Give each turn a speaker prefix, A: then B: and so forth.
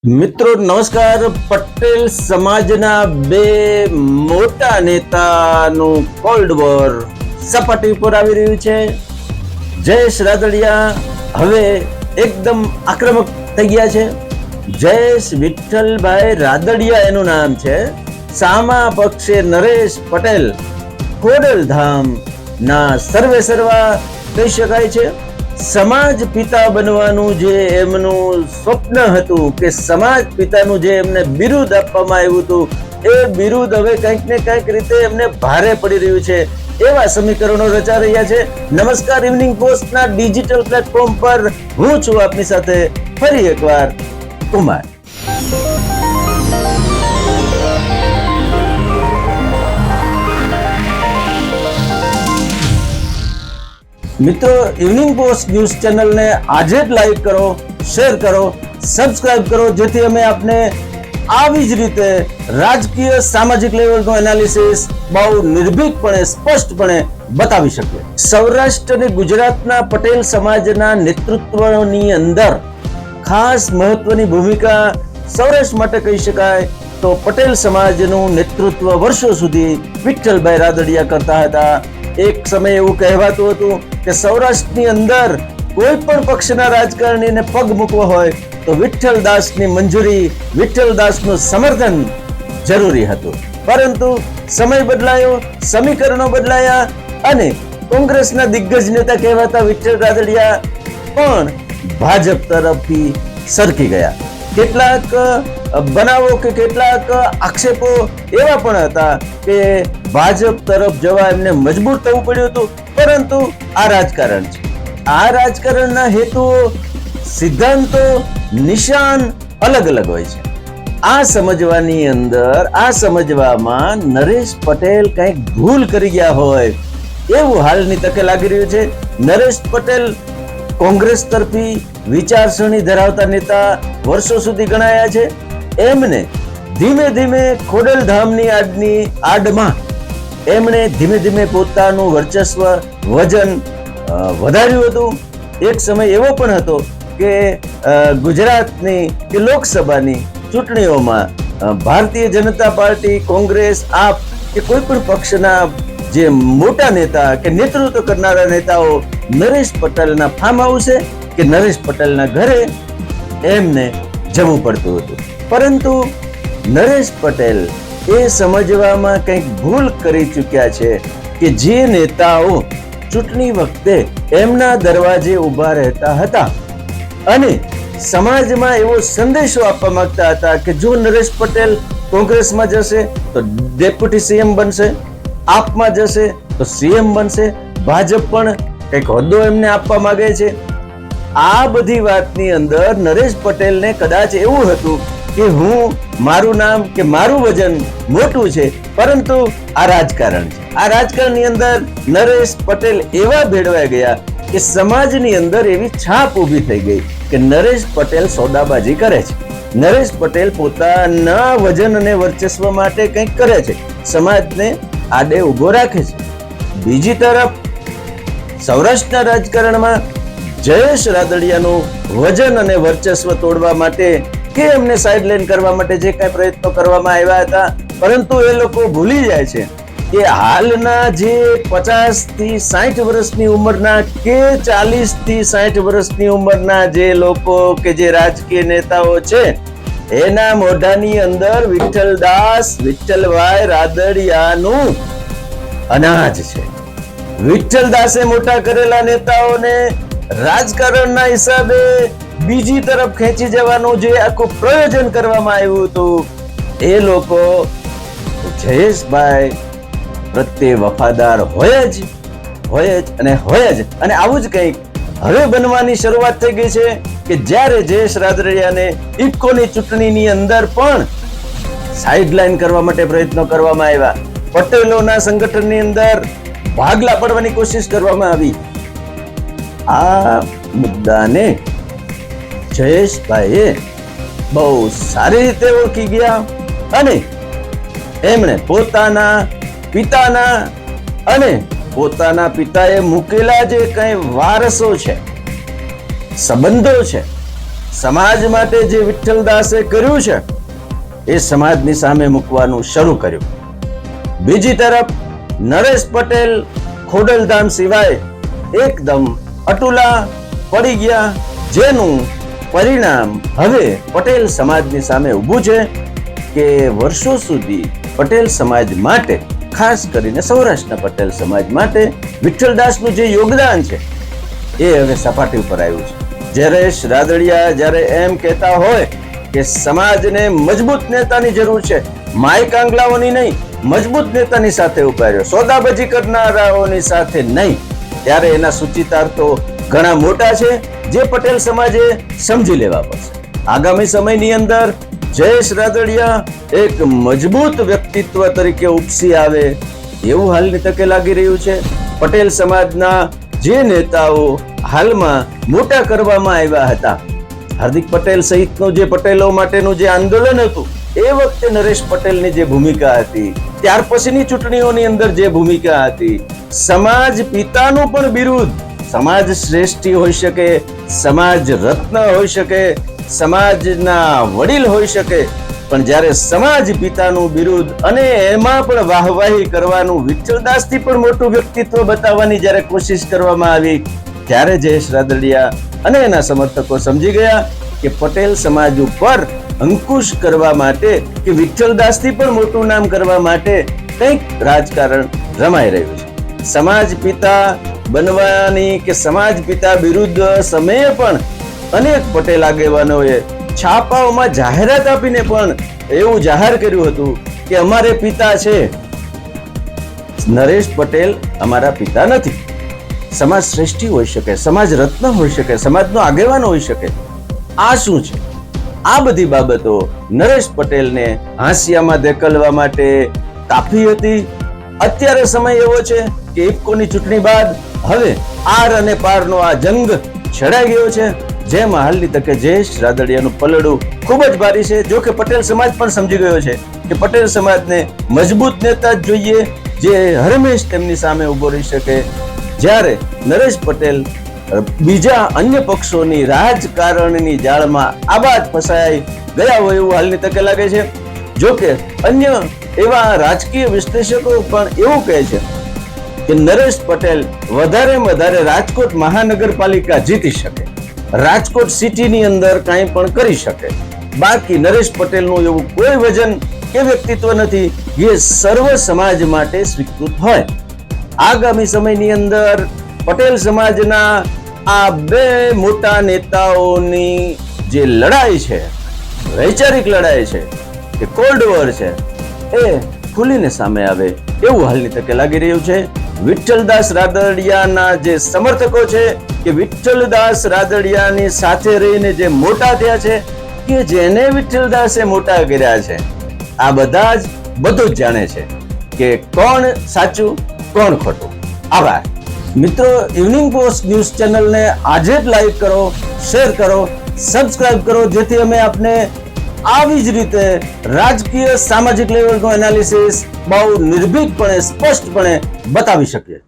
A: મિત્રો નમસ્કાર. પટેલ સમાજના બે મોટા નેતાનું કોલ્ડ વોર સપાટી ઉપર આવી રહ્યું છે. જયેશ રાદડિયા હવે એકદમ આક્રમક થઈ ગયા છે. જયેશ વિઠ્ઠલભાઈ રાદડિયા એનું નામ છે. સામા પક્ષે નરેશ પટેલ ખોડલધામ ના સર્વે સર્વા કહી શકાય છે. સમાજ પિતા બનવાનું જે એમનું સ્વપ્ન હતું કે સમાજ પિતાનું જે એમને બિરુદ આપવામાં આવ્યું હતું, એ બિરુદ હવે કંઈક ને કંઈક રીતે એમને ભારે પડી રહ્યું છે. એવા સમીકરણો રચા રહ્યા છે. નમસ્કાર, ઇવનિંગ પોસ્ટના ડિજિટલ પ્લેટફોર્મ પર હું છું આપની સાથે ફરી એકવાર કુમાર. મિત્રો, ઇવનિંગ પોસ્ટ ન્યૂઝ ચેનલને આજે જ લાઈક કરો, શેર કરો, સબસ્ક્રાઇબ કરો, જેથી અમે આપને આવી જ રીતે રાજકીય સામાજિક લેવલનું એનાલિસિસ બહુ નિર્ભીકપણે સ્પષ્ટપણે બતાવી શકીએ. સૌરાષ્ટ્ર અને ગુજરાતના પટેલ સમાજના નેતૃત્વની અંદર ખાસ મહત્વની ભૂમિકા સૌરાષ્ટ્ર માટે કહી શકાય તો પટેલ સમાજનું નેતૃત્વ વર્ષો સુધી વિઠ્ઠલભાઈ રાદડિયા કરતા હતા. એક સમય એવું કહેવાતું હતું કે સૌરાષ્ટ્રની અંદર કોઈ પણ પક્ષના રાજકારણીને પગ મૂકવો હોય તો વિઠ્ઠલદાસની મંજૂરી, વિઠ્ઠલદાસનું સમર્થન જરૂરી હતું. પરંતુ સમય બદલાયો, સમીકરણો બદલાયા અને કોંગ્રેસના દિગ્ગજ નેતા કહેવાતા વિઠ્ઠલ રાદડિયા પણ ભાજપ તરફથી સરકી ગયા. કેટલાક બનાવો કે કેટલાક આક્ષેપો એવા પણ હતા કે ભાજપ તરફ જવા એમને મજબૂર થવું પડ્યું હતું. પરંતુ આ રાજકારણ છે. આ રાજકારણના હેતુઓ, સિદ્ધાંતો, નિશાન અલગ અલગ હોય છે. આ સમજવાની અંદર, આ સમજવામાં નરેશ પટેલ કંઈક ભૂલ કરી ગયા હોય એવું હાલની તકે લાગી રહ્યું છે. નરેશ પટેલ કોંગ્રેસ તરફી વિચારસરણી ધરાવતા નેતા વર્ષો સુધી ગણાયા છે. એમને ધીમે ધીમે ખોડલધામની આડમાં એમણે ધીમે ધીમે પોતાનું વર્ચસ્વ, વજન વધાર્યું હતું. એક સમય એવો પણ હતો કે ગુજરાતની કે લોકસભાની ચૂંટણીઓમાં ભારતીય જનતા પાર્ટી, કોંગ્રેસ, આપ કે કોઈ પણ પક્ષના જે મોટા નેતા કે નેતૃત્વ કરનારા નેતાઓ નરેશ પટેલના ફાર્મ હાઉસે કે નરેશ પટેલના ઘરે એમને જવું પડતું હતું. પરંતુ નરેશ પટેલ એ સમજવામાં કંઈક ભૂલ કરી ચૂક્યા છે કે જે નેતાઓ ચૂંટણી વખતે એમના દરવાજે ઊભા રહેતા હતા અને સમાજમાં એવો સંદેશો આપવા માંગતા હતા કે જો નરેશ પટેલ કોંગ્રેસમાં જશે તો ડેપ્યુટી સીએમ બનશે, આપમાં જશે તો સીએમ બનશે, ભાજપ પણ કંઈક હોદ્દો એમને આપવા માંગે છે. આ બધી વાતની અંદર નરેશ પટેલને કદાચ એવું હતું કે મારું નામ કે મારું વજન મોટું છે, પરંતુ આ રાજકારણ છે. આ રાજકારણની અંદર નરેશ પટેલ એવા ભેળવાઈ ગયા કે સમાજની અંદર એવી છાપ ઊભી થઈ ગઈ કે નરેશ પટેલ સોદાબાજી કરે છે. નરેશ પટેલ પોતાના વજન અને વર્ચસ્વ માટે કંઈક કરે છે, સમાજને આડે ઊભો રાખે છે. બીજી તરફ સૌરાષ્ટ્રના રાજકારણમાં જયેશ રાદડિયાનું વજન અને વર્ચસ્વ તોડવા માટે કે એમને સાઇડલાઇન કરવા માટે જે કાંઈ પ્રયત્નો કરવામાં આવ્યા હતા, પરંતુ એ લોકો ભૂલી જાય છે કે હાલના જે 50 થી 60 વર્ષની ઉંમરના કે 40 થી 60 વર્ષની ઉંમરના જે લોકો કે જે રાજકીય નેતાઓ છે, એના મોઢાની અંદર વિઠ્ઠલદાસ, વિઠ્ઠલભાઈ રાદડિયાનું અનાજ છે. વિઠ્ઠલદાસે મોટા કરેલા નેતાઓને રાજકારણના હિસાબે બીજી તરફ ખેંચી જવાનું જે આખું પ્રયોજન કરવામાં આવ્યું હતું, એ લોકો જયેશભાઈ પ્રત્યે વફાદાર હોય જ અને આવું જ કંઈક હવે બનવાની શરૂઆત થઈ ગઈ છે કે જ્યારે જયેશ રાદડિયાને ઇફકોની ચૂંટણીની અંદર પણ સાઇડલાઇન કરવા માટે પ્રયત્નો કરવામાં આવ્યા. પટેલોના સંગઠનની અંદર ભાગલા પાડવાની કોશિશ કરવામાં આવી. આ મુદ્દાને જયેશભાઈએ બહુ સારી રીતે ઓળખી ગયા અને એમણે પોતાના પિતાના અને પોતાના પિતાએ મૂકેલા જે કંઈ વારસો છે, સંબંધો છે, સમાજ માટે જે વિઠ્ઠલદાસે કર્યું છે એ સમાજની સામે મૂકવાનું શરૂ કર્યું. બીજી તરફ નરેશ પટેલ ખોડલધામ સિવાય એકદમ અટુલા પડી ગયા, જેનું પરિણામ હવે પટેલ સમાજની સામે ઊભું છે કે વર્ષો સુધી પટેલ સમાજ માટે, ખાસ કરીને સૌરાષ્ટ્રના પટેલ સમાજ માટે વિઠ્ઠલદાસનું જે યોગદાન છે એ હવે સપાટી ઉપર આવ્યું છે. જયેશ રાદડિયા જ્યારે એમ કહેતા હોય કે સમાજને મજબૂત નેતાની જરૂર છે, માઇક આંગલાઓની નહીં, મજબૂત નેતાની સાથે ઉભા રહ્યો, સોદાબાજી કરનારાઓની સાથે નહીં, ત્યારે એના સૂચિતાર્થો ઘણા મોટા છે જે પટેલ સમાજે સમજી લેવા પડશે. આગામી સમયની અંદર જયેશ રાદડિયા એક મજબૂત વ્યક્તિત્વ તરીકે ઉપસી આવે એવું હાલની તકે લાગી રહ્યું છે. પટેલ સમાજના જે નેતાઓ હાલમાં મોટા કરવામાં આવ્યા હતા, હાર્દિક પટેલ સહિતનું જે પટેલો માટેનું જે આંદોલન હતું, એ વખતે નરેશ પટેલની જે ભૂમિકા હતી, ત્યાર પછીની ચૂંટણીઓની અંદર જે ભૂમિકા હતી, સમાજ પિતાનું પણ બિરુદ, સમાજ શ્રેષ્ઠી હોઈ શકે, સમાજ રત્ન હોઈ શકે, સમાજના વડીલ હોઈ શકે, પણ જ્યારે સમાજ પિતાનું બિરુદ અને એમાં પણ વાહવાહી કરવાનું વિઠ્ઠલદાસથી પણ મોટું વ્યક્તિત્વ બતાવવાની જ્યારે કોશિશ કરવામાં આવી, ત્યારે જયેશ રાદડિયા અને એના સમર્થકો સમજી ગયા કે પટેલ સમાજ ઉપર અંકુશ કરવા માટે કે વિઠ્ઠલદાસથી પણ મોટું નામ કરવા માટે કંઈક રાજકારણ રમાઈ રહ્યું છે. સમાજ પિતા બનવાની કે સમાજ પિતા બિરુદ સમયે પણ અનેક પટેલ આગેવાનોએ છાપાઓમાં જાહેરાત આપીને પણ એવું જાહેર કર્યું હતું કે અમારે પિતા છે, નરેશ પટેલ અમારા પિતા નથી. સમાજ શ્રેષ્ઠી હોઈ શકે, સમાજ રત્ન હોઈ શકે, સમાજનો આગેવાન હોઈ શકે. આ શું છે? આ બધી બાબતો નરેશ પટેલને હાંસિયામાં ધકેલવા માટે કાફી હતી. અત્યારે સમય એવો છે કે ઇફકોની ચૂંટણી બાદ હવે આર અને પારનો આ જંગ છેડાઈ ગયો છે, જેમાં હાલની તકે જયેશ રાદડિયાનું પલડું ખૂબ જ ભારી છે. જો કે પટેલ સમાજ પણ સમજી ગયો છે કે પટેલ સમાજને મજબૂત નેતા જ જોઈએ જે હરમેશ તેમની સામે ઉભો રહી શકે. જ્યારે નરેશ પટેલ બીજા અન્ય પક્ષોની રાજકારણની જાળમાં આબાદ ફસાઈ ગયા હોય એવું હાલની તકે લાગે છે. જો કે અન્ય એવા રાજકીય વિશ્લેષકો પણ એવું કહે છે કે નરેશ પટેલ વધારેમાં વધારે રાજકોટ મહાનગરપાલિકા જીતી શકે, રાજકોટ સિટીની અંદર કાંઈ પણ કરી શકે. બાકી નરેશ પટેલનું એવું કોઈ વજન કે વ્યક્તિત્વ નથી જે સર્વ સમાજ માટે સ્વીકૃત હોય. આગામી સમયની અંદર પટેલ સમાજના આ બે મોટા નેતાઓની જે લડાઈ છે, વૈચારિક લડાઈ છે કે કોલ્ડ વોર છે, એ ખુલીને સામે આવે એવું હાલની તકે લાગી રહ્યું છે. વિઠ્ઠલદાસ રાદડિયાના જે સમર્થકો છે કે વિઠ્ઠલદાસ રાદડિયાની સાથે રહીને જે મોટા થયા છે, કે જેને વિઠ્ઠલદાસે મોટા કર્યા છે, આ બધા જ બધું જ જાણે છે કે કોણ સાચું કોણ ખોટું. આભાર મિત્રો. ઇવનિંગ પોસ્ટ ન્યૂઝ ચેનલને આજે જ લાઈક કરો, શેર કરો, સબસ્ક્રાઇબ કરો, જેથી અમે આપને આવી જ રીતે રાજકીય સામાજિક લેવલનું એનાલિસિસ બહુ નિર્ભીકપણે સ્પષ્ટપણે બતાવી શકીએ.